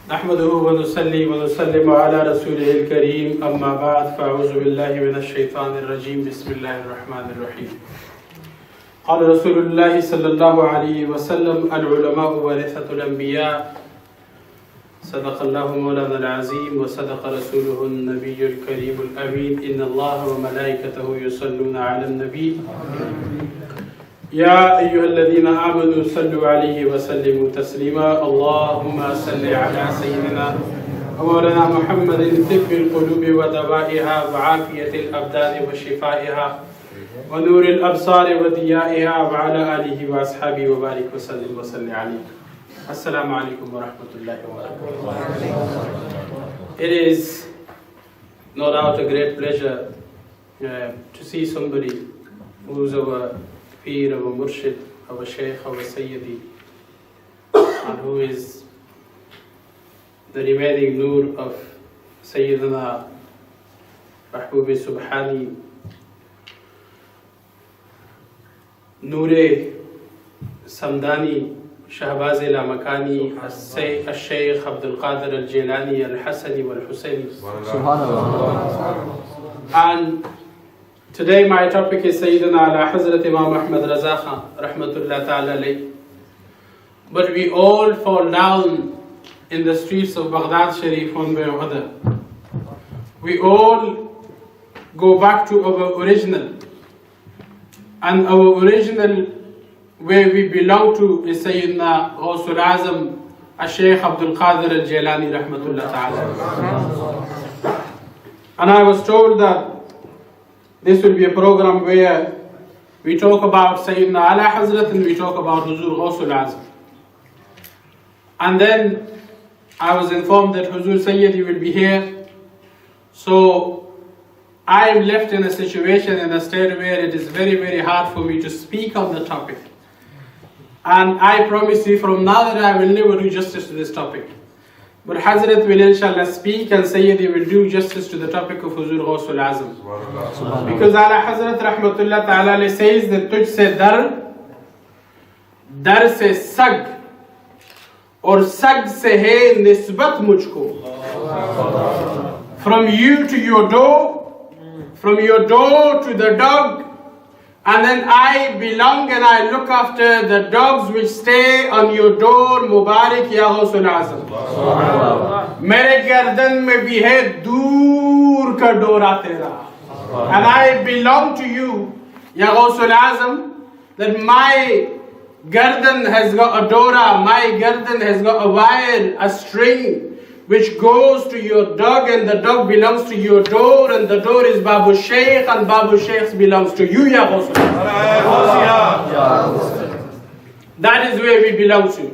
نحمده ونصلي ونسلم على رسوله الكريم أما بعد فأعوذ بالله من الشيطان الرجيم بسم الله الرحمن الرحيم قال رسول الله صلى الله عليه وسلم العلماء ورثة الأنبياء صدق الله مولانا العظيم وصدق رسوله النبي الكريم الأمين إن الله وملائكته يصلون على النبي يا أيها الذين آمنوا صلوا عليه وسلموا تسليما اللهم صل على سيدنا ومولانا محمد طب القلوب ودوائها وعافية الأبدان وشفائها ونور الأبصار وضيائها وعلى آله وأصحابه وبارك وسلم وصل عليه. Assalamu alaikum wa rahmatullahi wa barakatuh. It is no doubt a great pleasure to see somebody who's our Peer, our Murshid, our Shaykh, our Sayyidi, and who is the remaining Noor of Sayyidina Mahbub Subhani, Noor Samdani, Shahbaz-e-Makani, Al-Shaykh Abdul Qadir Al-Jilani, Al-Hasani wal-Husayni. And today my topic is Sayyidina ala Hazrat Imam Ahmed Raza rahmatullah ta'ala alayh. But we all fall down in the streets of Baghdad Sharif one way or other. We all go back to our original. And our original where we belong to is Sayyidina Ghawsul Azam Al-Shaykh Abdul Qadir Al-Jilani rahmatullah ta'ala. And I was told that this will be a program where we talk about Sayyidina Ala Hazrat and we talk about Huzur Ghawsul Azam. And then I was informed that Huzur Sayyidi will be here. So I am left in a situation, in a state where it is very, very hard for me to speak on the topic. And I promise you from now that I will never do justice to this topic. But Hazrat will inshallah speak and Sayyidi will do justice to the topic of Huzur Ghawsul Azam. Because Ala Hazrat rahmatullah ta'ala says that tujh se dar se sag, or sag se hai nisbat mujhko. From you to your door, from your door to the dog, and then I belong and I look after the dogs which stay on your door. Mubarak ya Ghawsul Azam. Mere gardan mein bhi hai dur ka dora tera. And I belong to you, ya Ghawsul Azam, that my gardan has got a dora, my gardan has got a wire, a string, which goes to your dog, and the dog belongs to your door, and the door is Babu Shaykh, and Babu Shaykh belongs to you, ya Ghawsul. That is where we belong to.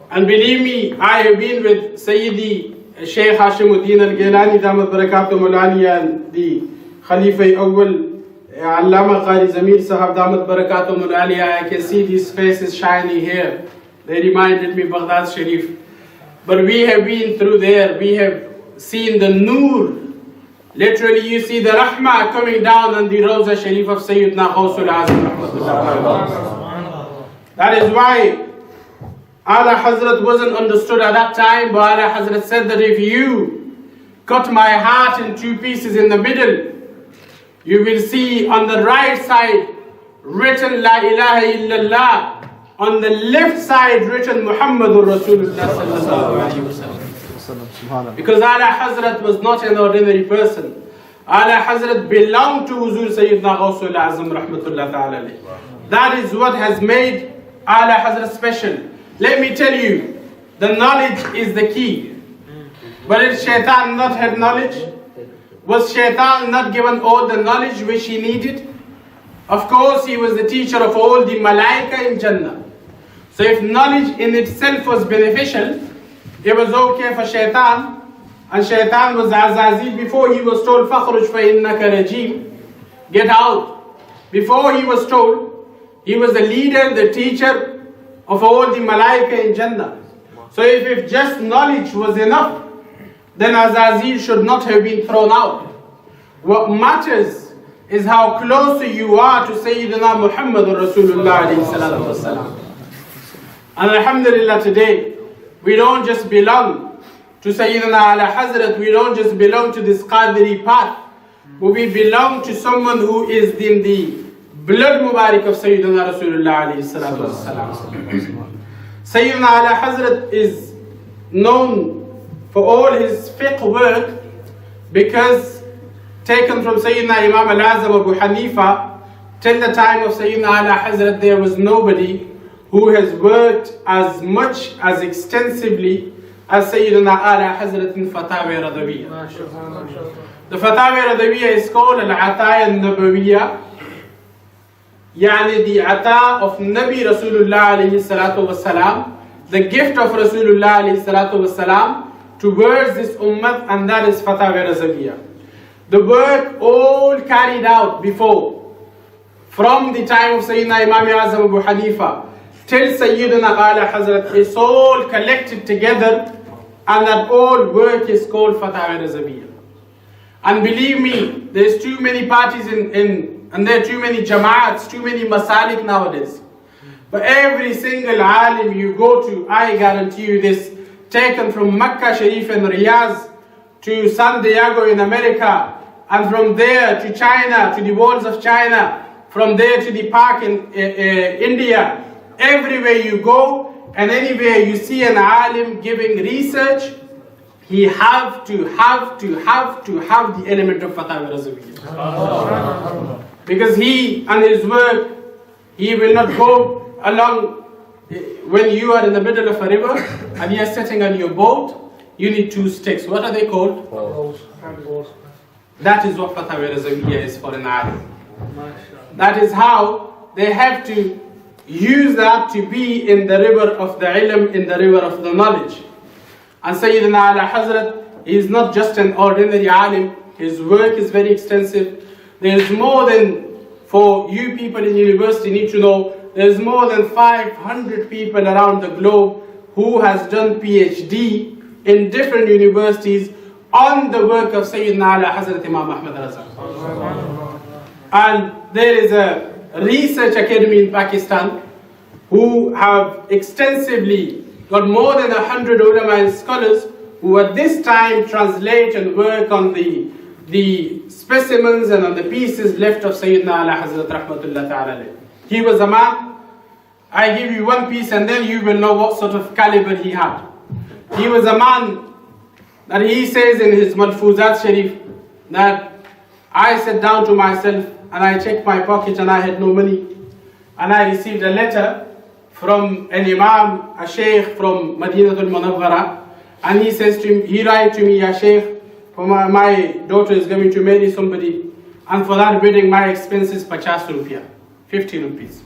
And believe me, I have been with Sayyidi Shaykh Hashimuddin Al-Gilani, Damat Barakatum Al-Aliyah, and the Khalifa Awwal, Allama Qari Zamir Sahab, Damat Barakatum Al-Aliyah. I can see these faces shining here. They reminded me of Baghdad Sharif. But we have been through there, we have seen the Noor. Literally you see the Rahmah coming down on the Raza Sharif of Sayyidina Ghawsul Azam. That is why Ala Hazrat wasn't understood at that time, but Ala Hazrat said that if you cut my heart in two pieces in the middle, you will see on the right side written La ilaha illallah, on the left side written Muhammadur Rasulullah sallallahu alayhi wa sallam. Because Ala Hazrat was not an ordinary person. Ala Hazrat belonged to Huzur Sayyidina Ghawsul Azam rahmatullah ta'ala alayh. That is what has made Ala Hazrat special. Let me tell you, the knowledge is the key. But did Shaitan not have knowledge? Was Shaitan not given all the knowledge which he needed? Of course, he was the teacher of all the Malaika in Jannah. So if knowledge in itself was beneficial, it was okay for Shaitan. And Shaitan was Azazil before he was told, Fakhruj fa innaka rajim, get out. Before he was told, he was the leader, the teacher of all the Malaika in Jannah. So if just knowledge was enough, then Azazil should not have been thrown out. What matters is how close you are to Sayyidina Muhammad Rasulullah alayhi salatu wasalam. And alhamdulillah today, we don't just belong to Sayyidina Ala Hazrat, we don't just belong to this Qadri path, but we belong to someone who is in the blood Mubarak of Sayyidina Rasulullah alayhi salatu wasalam. Sayyidina Ala Hazrat is known for all his fiqh work because taken from Sayyidina Imam Abu Hanifa till the time of Sayyidina Ala Hazrat, there was nobody who has worked as much, as extensively as Sayyidina Ala Hazrat in Fatawa Radawiyya. The Fatawa Radawiyya is called Al-Ataya Al-Nabawiyya, yani the Ata of Nabi Rasulullah alayhi salatu wasalam, the gift of Rasulullah alayhi salatu wasalam towards this ummah, and that is Fatawa Radawiyya. The work all carried out before, from the time of Sayyidina Imam Abu Hanifa till Sayyidina Ala Hazrat, is all collected together, and that all work is called Fatawa Razawiyya. And believe me, there's too many parties and there are too many jama'ats, too many masalik nowadays. But every single alim you go to, I guarantee you this, taken from Makkah Sharif and Riyadh to San Diego in America, and from there to China, to the walls of China, from there to the park in India, everywhere you go and anywhere you see an alim giving research, he have to have the element of Fatawa Razawiyya. Because he and his work, he will not go along when you are in the middle of a river and you are sitting on your boat, you need two sticks. What are they called? Poles. That is what Fatawa Razawiyya is for an alim. That is how they have to use that to be in the river of the ilm, in the river of the knowledge. And Sayyidina Ala Hazrat is not just an ordinary alim, his work is very extensive. There is more than, for you people in university need to know, there is more than 500 people around the globe who has done PhD in different universities on the work of Sayyidina Ala Hazrat Imam Ahmed Raza. And there is a research academy in Pakistan who have extensively got more than 100 ulama and scholars who at this time translate and work on the specimens and on the pieces left of Sayyidina Ala Hazrat Rahmatullah Ta'ala. He was a man, I give you one piece and then you will know what sort of caliber he had. He was a man that he says in his Malfuzat Sharif that I sat down to myself and I checked my pocket and I had no money. And I received a letter from an Imam, a Sheikh from Madinah al-Munawwara, and he says to him, he writes to me, Ya Sheikh, my daughter is going to marry somebody, and for that wedding my expense is 50 rupiah, 50 rupees.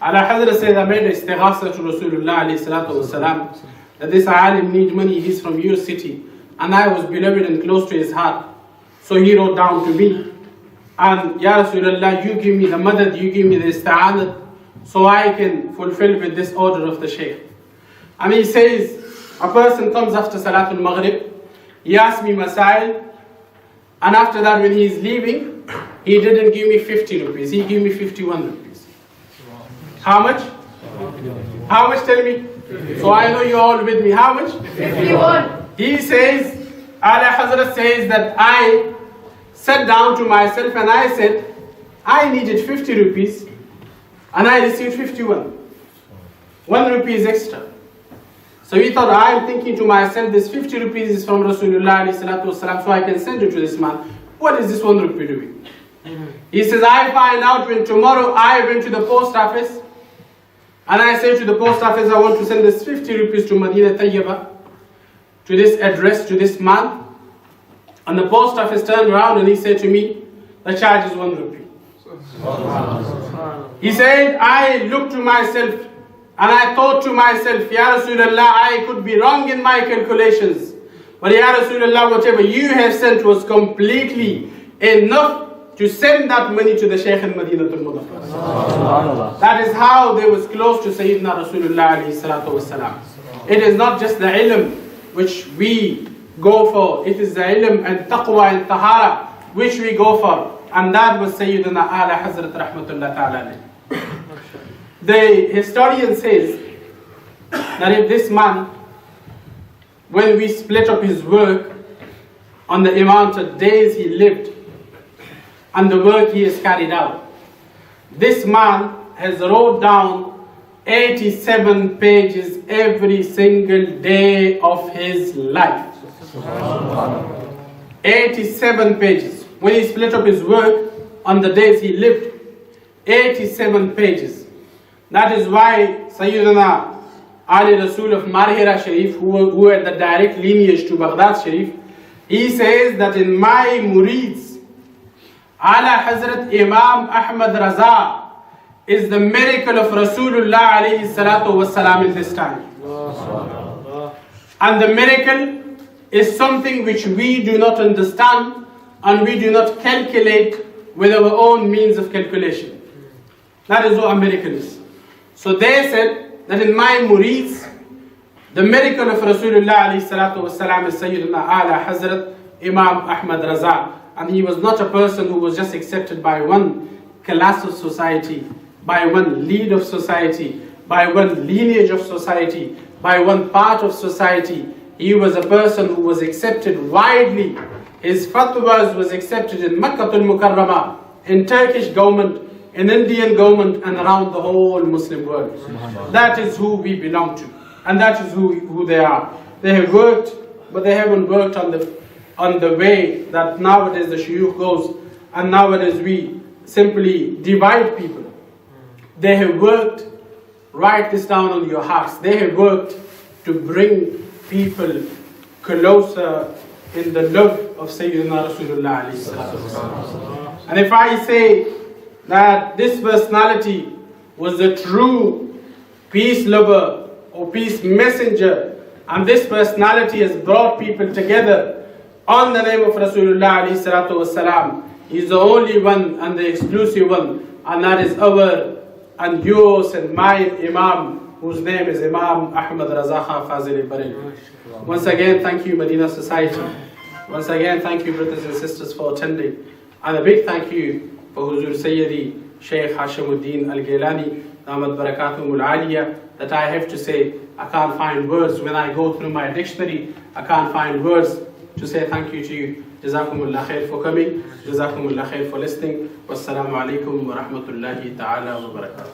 Ala Hazrat said, I made istighasa to Rasulullah alayhi salatu wasalam, that this alim needs money, he's from your city, and I was beloved and close to his heart. So he wrote down to me, and Ya Rasoolallah, you give me the madad, you give me the ista'anat, so I can fulfill with this order of the Shaykh. And he says, a person comes after Salatul Maghrib, he asks me masail, and after that when he is leaving, he didn't give me 50 rupees, he gave me 51 rupees. How much? How much, tell me? So I know you're all with me. How much? 51. He says, Ala Hazrat says that I sat down to myself and I said, I needed 50 rupees and I received 51. 1 rupee is extra. So he thought, I am thinking to myself, this 50 rupees is from Rasulullah alayhi salatu wasalam, so I can send it to this man. What is this 1 rupee doing? He says, I find out when tomorrow I went to the post office and I say to the post office, I want to send this 50 rupees to Madinah Tayyibah, to this address, to this man. And the post office turned around and he said to me, the charge is 1 rupee. He said, I looked to myself and I thought to myself, Ya Rasulullah, I could be wrong in my calculations. But Ya Rasulullah, whatever you have sent was completely enough to send that money to the Shaykh in Madinah al-Munawwara. That is how they was close to Sayyidina Rasulullah alayhi salatu wasalam. It is not just the ilm which we go for, it is the ilm and taqwa and tahara which we go for. And that was Sayyidina Ala Hazrat Rahmatullah Ta'ala. The historian says that if this man when we split up his work on the amount of days he lived and the work he has carried out. This man has wrote down 87 pages every single day of his life. 87 pages. When he split up his work on the days he lived, 87 pages. That is why Sayyidina Ali Rasul of Marhira Sharif, who had the direct lineage to Baghdad Sharif, he says that in my murids, Ala Hazrat Imam Ahmed Raza is the miracle of Rasulullah alayhi salatu wasalam in this time. And the miracle is something which we do not understand and we do not calculate with our own means of calculation. That is what a miracle is. So they said that in my murids, the miracle of Rasulullah alayhi salatu wasalam is Sayyidina Ala Hazrat Imam Ahmed Raza. And he was not a person who was just accepted by one class of society, by one lead of society, by one lineage of society, by one part of society. He was a person who was accepted widely. His fatwas was accepted in Makkah al-Mukarramah, in Turkish government, in Indian government, and around the whole Muslim world. That is who we belong to, and that is who they are. They have worked, but they haven't worked on the way that nowadays the shuyukh goes, and nowadays we simply divide people. They have worked, write this down on your hearts, they have worked to bring people closer in the love of Sayyidina Rasulullah alayhi salatu. And if I say that this personality was a true peace lover or peace messenger, and this personality has brought people together on the name of Rasulullah alayhi salatu wasalam, he is the only one and the exclusive one, and that is our and yours and my Imam, whose name is Imam Ahmed Raza Fazle-e-Qayyum. Once again, thank you Madinah Society. Once again, thank you brothers and sisters for attending. And a big thank you for Huzur Sayyidi Shaykh Hashimuddin Al-Gilani, Ahmad Barakatum Al-Aliyah, that I have to say, I can't find words. When I go through my dictionary, I can't find words to say thank you to you. Jazakumullah khair for coming. Jazakumullah khair for listening. Wassalamu alaikum wa rahmatullahi ta'ala wa barakatuh.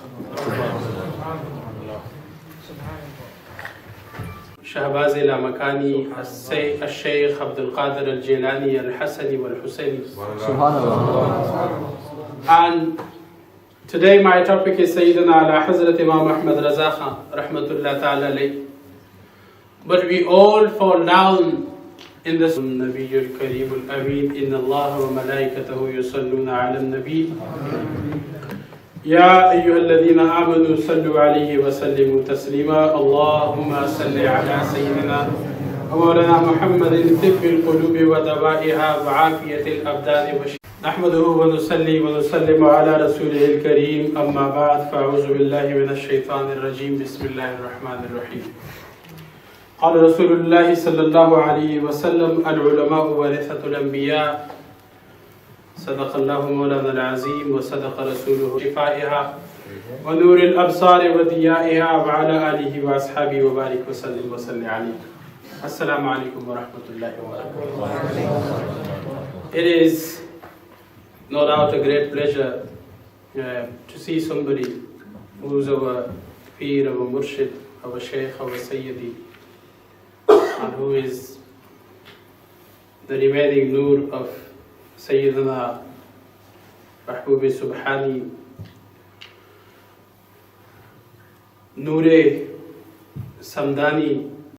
Shahbaz ila Makani, Al-Shaykh Abdul Qadir Al-Jilani Al-Hasani Wal-Husayni. Subhanallah. And today my topic is Sayyidina Ala Hazrat Imam Ahmed Raza Rahmatullah Ta'ala alayh. But we all fall down in this Nabiyul Kareem Al-Ameen, Inna Allah wa malaikatahu yusalluna ala al-Nabi. يا أيها الذين آمنوا صلوا عليه وسلموا تسليما اللهم صل على سيدنا ومولانا محمد طب القلوب ودوائها وعافية الأبدان نحمده ونصلي ونسلم على رسوله الكريم أما بعد فأعوذ بالله من الشيطان الرجيم بسم الله الرحمن الرحيم قال رسول الله صلى الله عليه وسلم العلماء ورثة الأنبياء صدق الله مولانا العظيم وصدق رسوله شفائها ونور الأبصار وضيائها وعلى آله وأصحابه وبارك وسلم وسلم عليه. Assalamu alaikum wa rahmatullahi wa barakatuh. It is no doubt a great pleasure to see somebody who's our Peer, our Murshid, our Shaykh, our Sayyidi, and who is the remaining Nur of Sayyidina Mahbub Subhani, Noor Samdani,